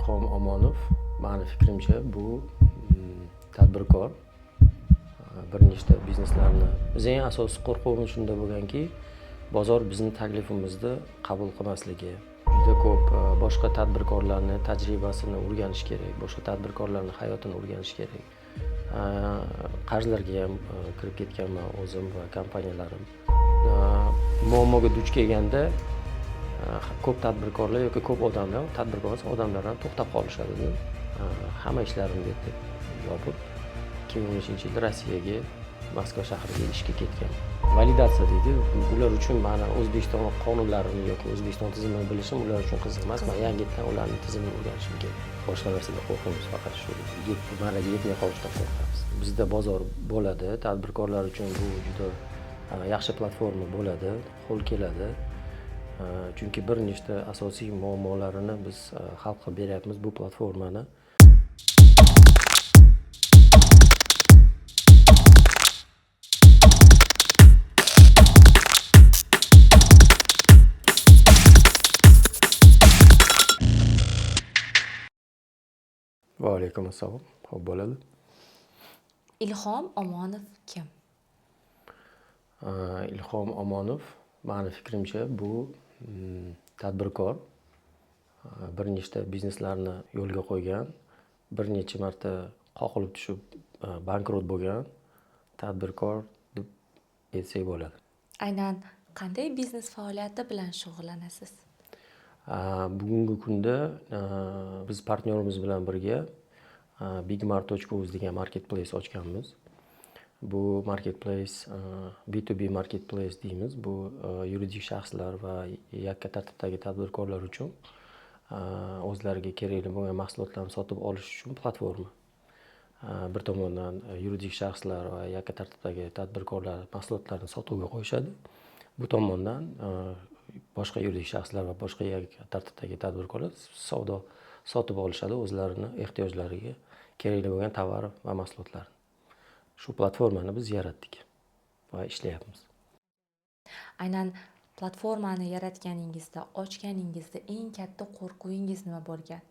Ilhom Omonov, mani fikrimcha bu tadbirkor bir nechta bizneslarni bizning eng asosiy qo'rquvimiz shunda bo'lganki, bozor bizning taklifimizni qabul qilmasligi. Juda ko'p boshqa tadbirkorlarni tajribasini o'rganish kerak, boshqa tadbirkorlarning hayotini o'rganish kerak. Qarzlarga ham kirib ketganman o'zim va kompaniyalarim. Muammoga duch kelganda ko'p tadbirkorlar yoki ko'p odamlar, tadbirkor odamlardan to'xtab qolishadi. Hamma ishlarimni deb yopib 2013-yilda Rossiyaga, Moskva shahriga ishga ketgan. Validatsiya deydi. Ular uchun mana O'zbekiston qonunlarini yoki O'zbekiston tizimini bilishim ular uchun qiziq emas. Men yangitdan ularning tizimini o'rganishim kerak. Boshqa narsadan qo'rqamiz, faqat shu marraga yetmay qolishdan qo'rqamiz. Bizda bozor bo'ladi, tadbirkorlar uchun bu juda yaxshi platforma bo'ladi, qo'l keladi. Chunki bir nechta asosiy muammolarini biz hal qilib beryapmiz bu platformani. Va alaykum assalom. Xo'p bo'ladi. Ilhom Omonov kim? Ilhom Omonov, mani fikrimcha bu tadbirkor, bir nechta bizneslarni yo'lga qo'ygan, bir necha marta qoqilib tushib bankrot bo'lgan tadbirkor deb aytsak bo'ladi. Aynan qanday biznes faoliyati bilan shug'ullanasiz? Bugungi kunda biz partnyorimiz bilan birga bigmart.uz degan marketplace ochganmiz. Bu marketplace B2B marketplace deymiz. Bu yuridik shaxslar va yakka tartibdagi tadbirkorlar uchun o'zlariga kerakli bo'lgan mahsulotlarni sotib olish uchun platforma. Bir tomondan yuridik shaxslar va yakka tartibdagi tadbirkorlar mahsulotlarni sotuvga qo'yishadi. Bu tomondan boshqa yuridik shaxslar va boshqa yakka tartibdagi tadbirkorlar savdo sotib olishadi o'zlarining ehtiyojlariga kerakli bo'lgan tovar va mahsulotlarni. Shu platformani biz yaratdik va ishlayapmiz. Aynan platformani yaratganingizda, ochganingizda eng katta qo'rquvingiz nima bo'lgan?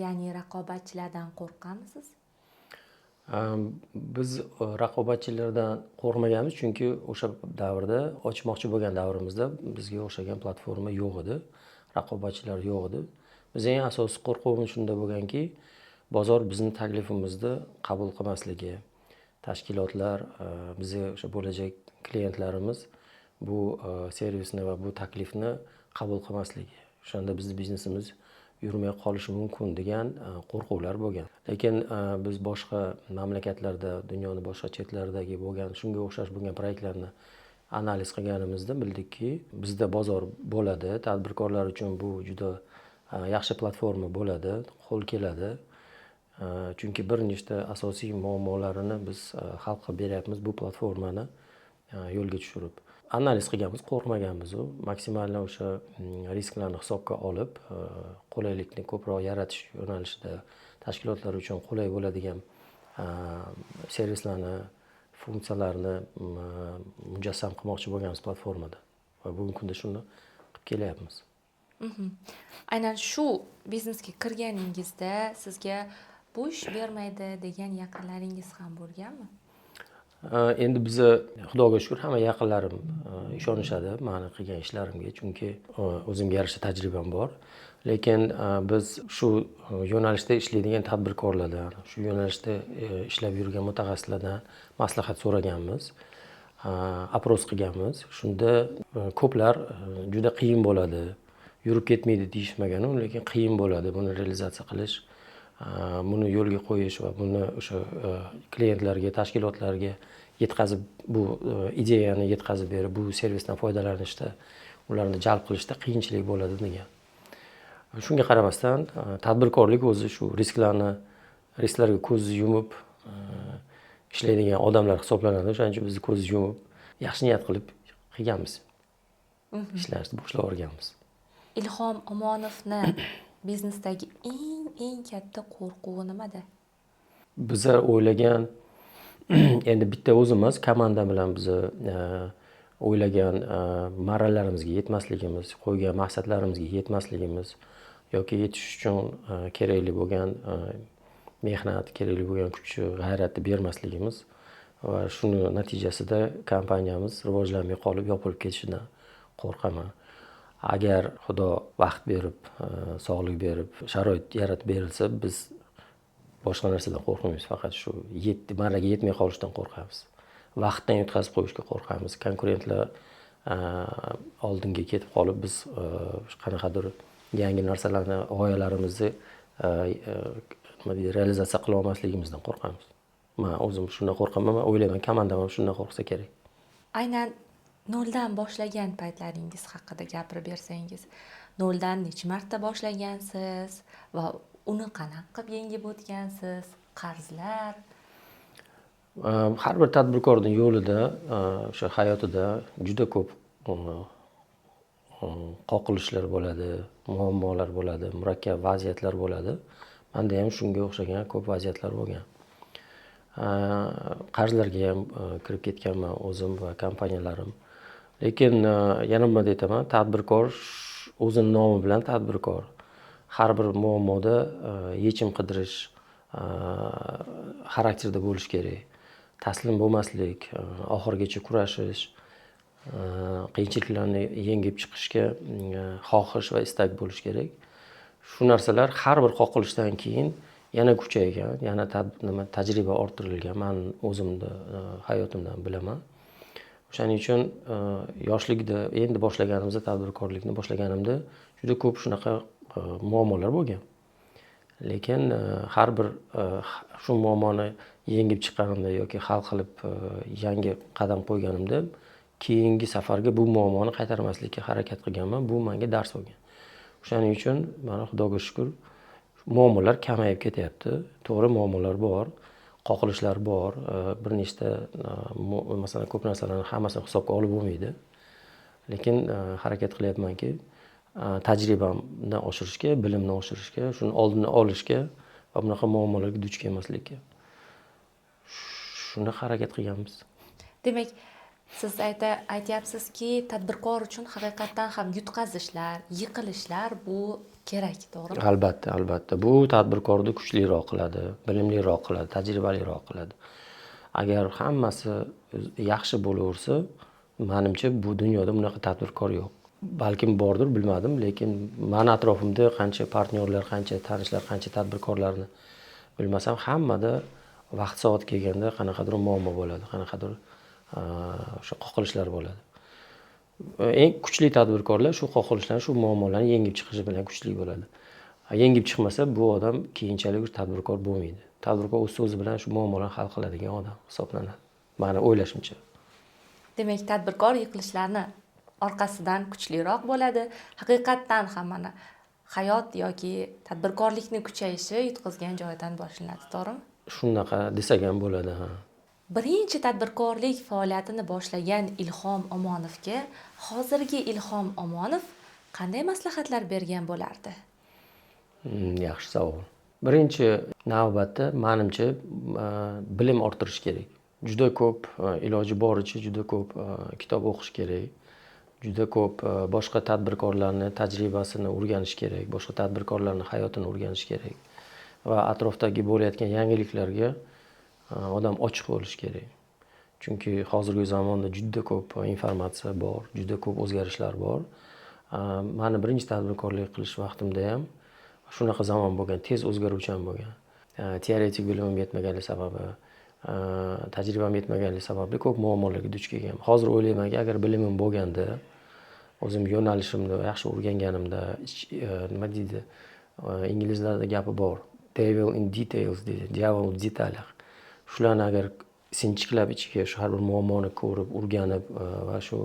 Ya'ni raqobatchilardan qo'rqqanmisiz? Biz raqobatchilardan qo'rqmaganmiz, chunki o'sha davrda ochmoqchi bo'lgan davrimizda bizga o'xshagan platforma yo'q edi, raqobatchilar yo'q edi. Bizning eng asosiy qo'rquvimiz shunda bo'lganki, bozor bizning taklifimizni qabul qilmasligi. Tashkilotlar, bizga o'sha bo'lajak klientlarimiz bu servisni va bu taklifni qabul qilmasligi. O'shanda bizning biznesimiz yurmay qolishi mumkin degan qo'rquvlar bo'lgan. Lekin biz boshqa mamlakatlarda, dunyoning boshqa chetlaridagi bo'lgan shunga o'xshash bo'lgan proyektlarni analiz qilganimizda bildikki, bizda bozor bo'ladi, tadbirkorlar uchun bu juda yaxshi platforma bo'ladi, qo'l keladi. Chunki bir nechta asosiy muammolarini biz hal qilib beryapmiz bu platformani yo'lga tushirib. Analiz qilganmiz, qo'rqmaganmiz. Maksimal o'sha risklarni hisobga olib, qulaylikni ko'proq yaratish yo'nalishida tashkilotlar uchun qulay bo'ladigan servislarni, funksiyalarni mujassam qilmoqchi bo'lganmiz platformada. Va bugungi kunda shuni qilib kelyapmiz. Aynan shu biznesga kirganingizda sizga bu ish bermaydi degan yaqinlaringiz ham bo'lganmi? Endi biza Xudoga shukr hamma yaqinlarim ishonishadi meni qilgan ishlarimga, chunki o'zimga yarasha tajribam bor. Lekin biz shu yo'nalishda ishlaydigan tadbirkorlardan, shu yo'nalishda ishlab yurgan mutaxassislardan maslahat so'raganmiz, apros qilganmiz. Shunda ko'plar juda qiyin bo'ladi, yurib ketmaydi deyishmagan, lekin qiyin bo'ladi buni realizatsiya qilish. Buni yo'lga qo'yish va buni o'sha klientlarga, tashkilotlarga yetkazib, bu ideyani yetkazib berib, bu servisdan foydalanishda, ularni jalb qilishda qiyinchilik bo'ladi degan. Shunga qaramasdan, tadbirkorlik o'zi shu risklarga ko'z yumib ishlaydigan odamlar hisoblanadi. O'shaning uchun biz ko'z yumib, yaxshi niyat qilib qilganmiz. Ishlashni boshlab o'rganmiz. Ilhom Omonovni biznesdagi eng katta qo'rquvi nimada? Bizlar o'ylagan endi bitta o'zimiz komanda bilan biz o'ylagan marralarimizga yetmasligimiz, qo'ygan maqsadlarimizga yetmasligimiz yoki yetish uchun kerakli bo'lgan mehnat, kerakli bo'lgan kuchni, g'ayratni bermasligimiz va shuni natijasida kompaniyamiz rivojlanmay qolib, yopilib ketishidan qo'rqaman. Agar Xudo vaqt berib, sog'lik berib, sharoit yaratib berilsa, biz boshqa narsadan qo'rqmaymiz, faqat shu marraga yetmay qolishdan qo'rqamiz. Vaqtdan yutqazib qo'yishga qo'rqamiz. Konkurentlar oldinga ketib qolib, biz qanaqadir yangi narsalarni, g'oyalarimizni realizatsiya qila olmasligimizdan qo'rqamiz. Men o'zim shundan qo'rqaman, men o'ylayman, komandam ham shundan qo'rqsa kerak. Aynan noldan boshlagan paytlaringiz haqida gapirib bersangiz, noldan necha marta boshlagansiz va uni qanaqa qilib yengib o'tgansiz? Qarzlar? Har bir tadbirkorning yo'lida, o'sha hayotida juda ko'p qoqilishlar bo'ladi, muammolar bo'ladi, murakkab vaziyatlar bo'ladi. Menda ham shunga o'xshagan ko'p vaziyatlar bo'lgan. Qarzlarga ham kirib ketganman o'zim va kompaniyalarim. Lekin yana nima aytaman, tadbirkor o'zining nomi bilan tadbirkor. Har bir muammoda yechim qidirish xarakterda bo'lish kerak. Taslim bo'lmaslik, oxirigacha kurashish, qiyinchiliklarni yengib chiqishga xohish va istak bo'lish kerak. Shu narsalar har bir qoqilishdan keyin yana kuchaygan, yana tajriba orttirilgan. Men o'zimni hayotimdan bilaman. O'shaning uchun yoshlikda endi boshlaganimizda, tadbirkorlikni boshlaganimda juda ko'p shunaqa muammolar bo'lgan. Lekin har bir shu muammoni yengib chiqqanimda yoki hal qilib yangi qadam qo'yganimda, keyingi safarga bu muammoni qaytarmaslikka harakat qilganman. Bu menga dars bo'lgan. O'shaning uchun mana Xudoga shukr, muammolar kamayib ketyapti. To'g'ri, muammolar bor, qoqilishlar bor, bir nechta masalan ko'p narsalarni hammasini hisobga olib bo'lmaydi. Lekin harakat qilyapmanki, tajribamni oshirishga, bilimni oshirishga, shuni oldini olishga va bunaqa muammolarga duch kelmaslikka. Shuni harakat qilganmiz. Demak, siz aytyapsizki, tadbirkor uchun haqiqatdan ham yutqazishlar, yiqilishlar bu kerak, to'g'rimi? Albatta, albatta. Bu tadbirkorni kuchliroq qiladi, bilimliroq qiladi, tajribaliroq qiladi. Agar hammasi yaxshi bo'laversa, menimcha bu dunyoda bunaqa tadbirkor yo'q. Balkim bordir, bilmadim, lekin men atrofimda qancha partnyorlar, qancha tanishlar, qancha tadbirkorlarni bilmasam, hammada vaqt soat kelganda qanaqadir muammo bo'ladi, qanaqadir o'sha qoqilishlar bo'ladi. Eng kuchli tadbirkorlar shu qoqilishlarni, shu muammolarni yengib chiqishi bilan kuchli bo'ladi. Yengib chiqmasa, bu odam keyinchalik tadbirkor bo'lmaydi. Tadbirkor o'z so'zi bilan shu muammolarni hal qiladigan odam hisoblanadi. Meni o'ylashimcha. Demak, tadbirkor yiqilishlarni orqasidan kuchliroq bo'ladi. Haqiqatdan ham mana hayot yoki tadbirkorlikni kuchayishi yutqazgan joydan boshlanadi, to'g'rimi? Shunaqa desak ham bo'ladi, ha. Birinchi tadbirkorlik faoliyatini boshlagan Ilhom Omonovga hozirgi Ilhom Omonov qanday maslahatlar bergan bo'lardi? Yaxshi savol. Birinchi navbatda menimcha bilim orttirish kerak. Juda ko'p iloji boricha juda ko'p kitob o'qish kerak. Juda ko'p boshqa tadbirkorlarning tajribasini o'rganish kerak, boshqa tadbirkorlarning hayotini o'rganish kerak va atrofdagi bo'layotgan yangiliklarga odam ochiq bo'lish kerak. Chunki hozirgi zamonda juda ko'p informatsiya bor, juda ko'p o'zgarishlar bor. Meni birinchi tadbirkorlik qilish vaqtimda ham shunaqa zamon bo'lgan, tez o'zgaruvchan bo'lgan. Teoretik bilimim yetmaganligi sababi, tajribam yetmaganligi sababli ko'p muammolarga duch kelganman. Hozir o'ylaymanki, agar bilimim bo'lganda, o'zim yo'nalishimni yaxshi o'rganganimda, nima deydi, inglizlarda gapi bor. Devil in details deydi, diyavol в деталях. Shularni agar sinchiklab ichiga shu har bir muammoni ko'rib, o'rganib va shu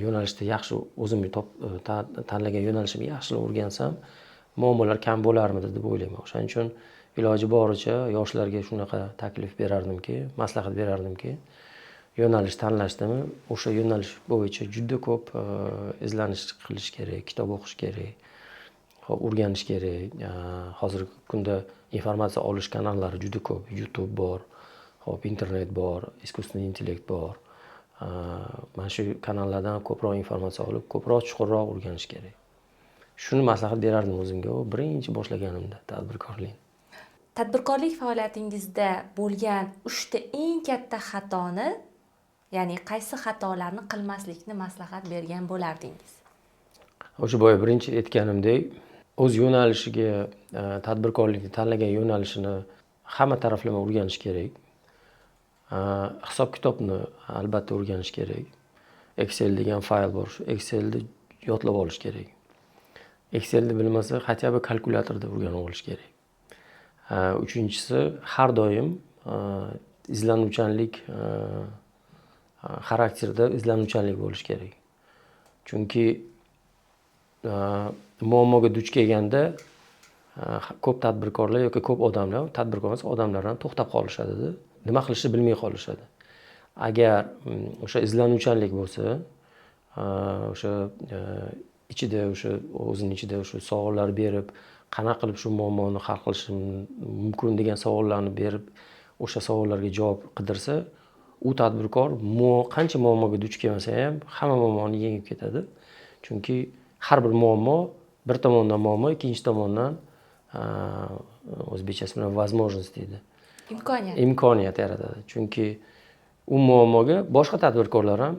yo'nalishda yaxshi o'zim tanlagan yo'nalishimni yaxshi o'rgansam, muammolar kam bo'larmidi deb o'ylayman. O'shaning uchun iloji boricha yoshlarga shunaqa taklif berardimki, maslahat berardimki, yo'nalish tanlashdimi, o'sha yo'nalish bo'yicha juda ko'p izlanish qilish kerak, kitob o'qish kerak, o'rganish kerak. Hozirgi kunda informatsiya olish kanallari juda ko'p. YouTube bor, internet bor, искусственный intellekt bor. Mana shu kanallardan ko'proq informatsiya olib, ko'proq chuqurroq o'rganish kerak. Shuni maslahat berardim o'zimga birinchi boshlaganimda tadbirkorlikni. Tadbirkorlik faoliyatingizda bo'lgan 3 ta eng katta xatoni, ya'ni qaysi xatolarni qilmaslikni maslahat bergan bo'lardingiz? O'sha boya birinchi aytganimdek, o'z yo'nalishiga, tadbirkorlikni tanlagan yo'nalishini hamma taraflama o'rganish kerak. Hisob-kitobni albatta o'rganish kerak. Excel degan fayl bor. Shu Excelni yodlab olish kerak. Excelni bilmasa, хотя бы kalkulyatorda o'rganib olish kerak. Uchinchisi, har doim izlanuvchanlik, xarakterda izlanuvchanlik bo'lish kerak. Chunki muammoga duch kelganda ko'p tadbirkorlar yoki ko'p odamlar, tadbirkor emas, odamlardan to'xtab qolishadi-da. Nima qilishni bilmay qolishadi. Agar o'sha izlanuvchanlik bo'lsa, o'sha ichida o'zining ichida o'sha savollar berib, qanaqa qilib shu muammoni hal qilishim mumkin degan savollarni berib, o'sha savollarga javob qidirsa, u tadbirkor qancha muammoga duch kelmasa ham hamma muammoni yengib ketadi. Chunki har bir muammo bir tomondan muammo, ikkinchi tomondan o'zbekchasi bilan возможность deydi. Imkoniyat yaratadi. Chunki u muammoga boshqa tadbirkorlar ham,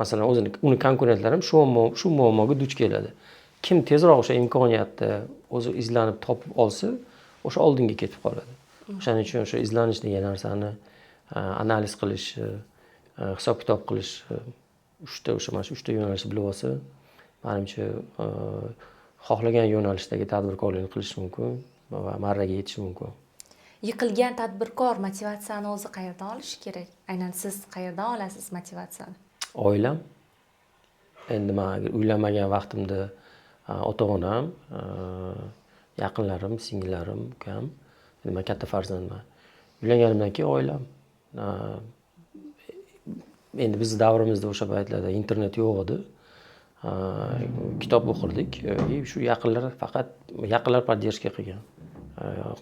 masalan, uni konkurentlari ham shu muammoga duch keladi. Kim tezroq o'sha imkoniyatni o'zi izlanib topib olsa, o'sha oldinga ketib qoladi. O'shaning uchun o'sha izlanish degan narsani analiz qilish, hisob-kitob qilish, mana shu 3 ta yo'nalishni bilib olsa, menimcha xohlagan yo'nalishdagi tadbirkorlikni qilish mumkin va marraga yetish mumkin. Yiqilgan tadbirkor motivatsiyani o'zi qayerdan olishi kerak? Aynan siz qayerdan olasiz motivatsiyani? Oilam. Endi men uylanmagan vaqtimda ota-onam, yaqinlarim, singillarim, ukam, endi men katta farzandman. Uylanganimdan keyin oilam. Endi biz davrimizda o'sha paytlarda internet yo'q edi. Kitob o'qirdik. Shu yaqinlar поддержка qilgan.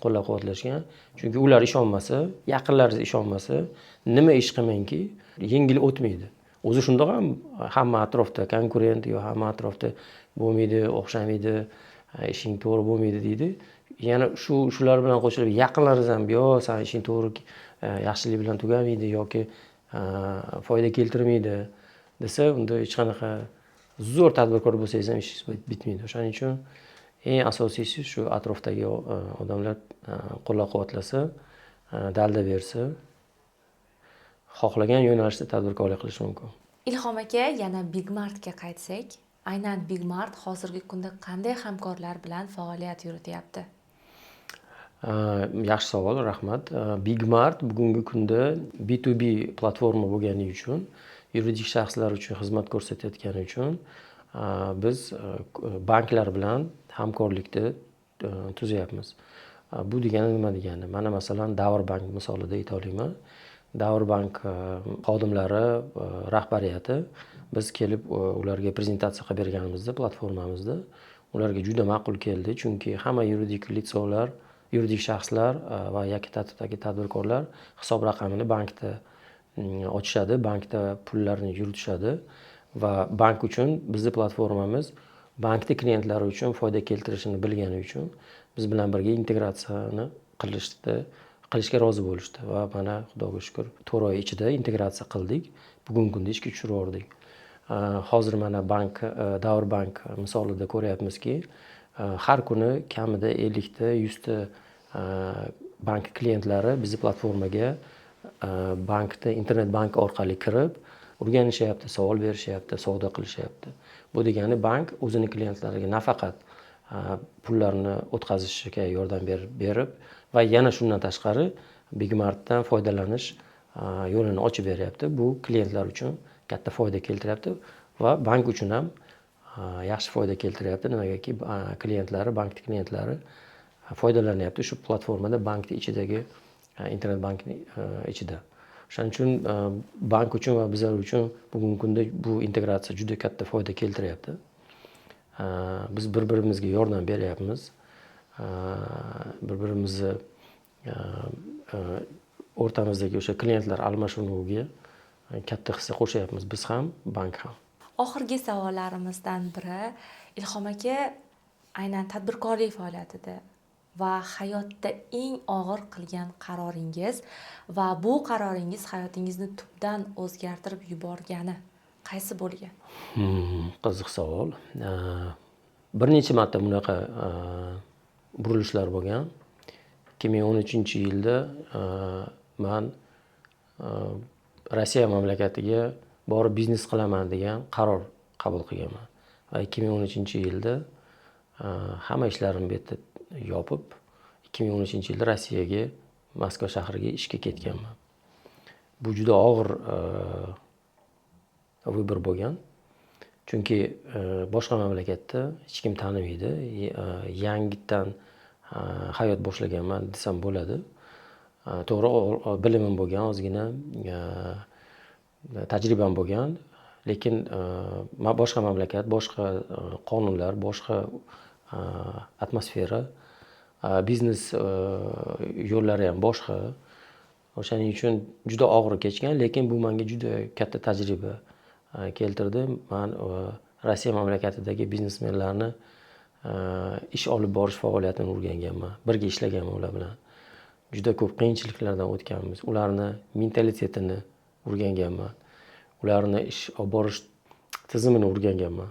Qo'llab-quvvatlashgan. Chunki ular ishonmasa, yaqinlaringiz ishonmasa, nima ish qilmangki, yengil o'tmaydi. O'zi shundoq ham hamma atrofda konkurent yo hamma atrofda bo'lmaydi, o'xshamaydi, ishing to'g'ri bo'lmaydi deydi. Yana shular bilan qo'shilib yaqinlaringiz ham yo sen ishing to'g'ri yaxshilik bilan tugamaydi yoki foyda keltirmaydi desa, unda hech qanaqa zo'r tadbirkor bo'lsangiz ham ishingiz bitmaydi. O'shaning uchun eng asosiysi shu atrofdagi odamlar qo'llab-quvvatlasa, dalda bersa, xohlagan yo'nalishda tadbirkorlik qilish mumkin. Ilhom aka, yana Big Martga qaytsak, aynan Big Mart hozirgi kunda qanday hamkorlar bilan faoliyat yurityapti? Yaxshi savol, rahmat. Big Mart bugungi kunda B2B platforma bo'lgani uchun, yuridik shaxslar uchun xizmat ko'rsatayotgani uchun biz banklar bilan hamkorlikni tuzyapmiz. Bu degani nima degani? Mana masalan Davr Bank misolida ayta olaman. Davr Bank xodimlari, rahbariyati biz kelib ularga prezentatsiya qilib berganimizda platformamizda ularga juda ma'qul keldi, chunki hamma yuridik shaxslar va yakka tartibdagi tadbirkorlar hisob raqamini bankda ochishadi, bankda pullarni yuritishadi va bank uchun bizning platformamiz bankning klientlari uchun foyda keltirishini bilgani uchun biz bilan birga integratsiyani qilishga rozi bo'lishdi va mana Xudoga shukr 4 oy ichida integratsiya qildik. Bugungi kunda ishga tushirdik. Hozir mana Davr Bank misolida ko'ryapmizki, har kuni kamida 50 ta, 100 ta bank klientlari bizning platformaga bankda internet bank orqali kirib o'rganishyapti, savol berishyapti, savdo qilishyapti. Bu degani bank o'zini klientlariga nafaqat pullarni o'tkazishga yordam berib va yana shundan tashqari Big Martdan foydalanish yo'lini ochib beryapti. Bu klientlar uchun katta foyda keltiryapti va bank uchun ham yaxshi foyda keltiryapti. Nimagaki bankning klientlari foydalanyapti shu platformada, bankning ichidagi internet bankning ichida. O'shaning uchun bank uchun va bizlar uchun bugungi kunda bu integratsiya juda katta foyda keltiryapti. Biz bir-birimizga yordam beryapmiz. Bir-birimizni o'rtamizdagi o'sha klientlar almashinuviga katta hissa qo'shyapmiz biz ham, bank ham. Oxirgi savollarimizdan biri, Ilhom aka, aynan tadbirkorlik faoliyatida va hayotda eng og'ir qilgan qaroringiz va bu qaroringiz hayotingizni tubdan o'zgartirib yuborgani qaysi bo'lgan? Qiziq savol. Bir necha marta bunaqa burilishlar bo'lgan. 2013-yilda men Rossiya mamlakatiga borib biznes qilaman degan qaror qabul qilganman. Va 2013-yilda hamma ishlarimni bu yerda yopib, 2013-yilda Rossiyaga, Moskva shahriga ishga ketganman. Bu juda og'ir vыбор bo'lgan. Chunki boshqa mamlakatda hech kim tanimaydi. Yangitdan hayot boshlaganman desam bo'ladi. To'g'ri, bilimim bo'lgan, ozgina tajribam bo'lgan, lekin boshqa mamlakat, boshqa qonunlar, boshqa atmosfera, biznes yo'llari ham boshqa. O'shaning uchun juda og'ir kechgan, lekin bu menga juda katta tajriba keltirdi. Men Rossiya mamlakatidagi biznesmenlarni ish olib borish faoliyatini o'rganganman. Birga ishlaganman ular bilan. Juda ko'p qiyinchiliklardan o'tganmiz. Ularni mentalitetini o'rganganman. Ularni ish olib borish tizimini o'rganganman.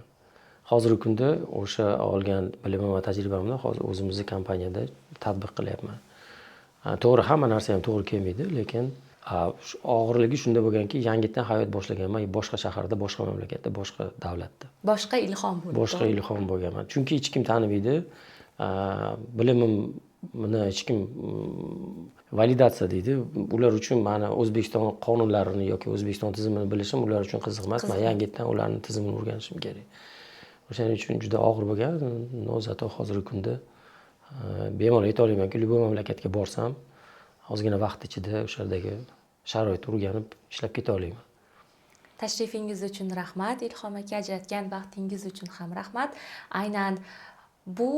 Hozirgi kunda o'sha olgan bilimim va tajribamni hozir o'zimizning kompaniyada tatbiq qilyapman. To'g'ri, hamma narsa ham to'g'ri kelmaydi, lekin og'irligi shunda bo'lganki, yangitdan hayot boshlaganman, boshqa shaharda, boshqa mamlakatda, boshqa davlatda. Boshqa ilhom bo'ldi. Boshqa ilhom bo'lganman. Chunki hech kim tanimaydi. Bilimimni hech kim validatsiya deydi. Ular uchun meni O'zbekiston qonunlarini yoki O'zbekiston tizimini bilishim ular uchun qiziq emas. Men yangitdan ularning tizimini o'rganishim kerak. O'shaning uchun juda og'ir bo'lgan. Zato hozirgi kunda bemalol ayta olamanki, любой mamlakatga borsam, ozgina vaqt ichida o'sha yerdagi sharoitni o'rganib ishlab keta olaman. Tashrifingiz uchun rahmat, Ilhom aka, ajratgan vaqtingiz uchun ham rahmat. Aynan bu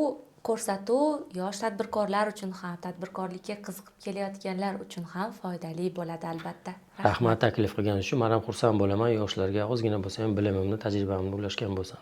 ko'rsatuv yosh tadbirkorlar uchun ham, tadbirkorlikka qiziqib kelayotganlar uchun ham foydali bo'ladi albatta. Rahmat taklif qilganingiz uchun. Men ham xursand bo'laman, yoshlarga ozgina bo'lsa ham bilimimni, tajribamni ulashgan bo'lsam.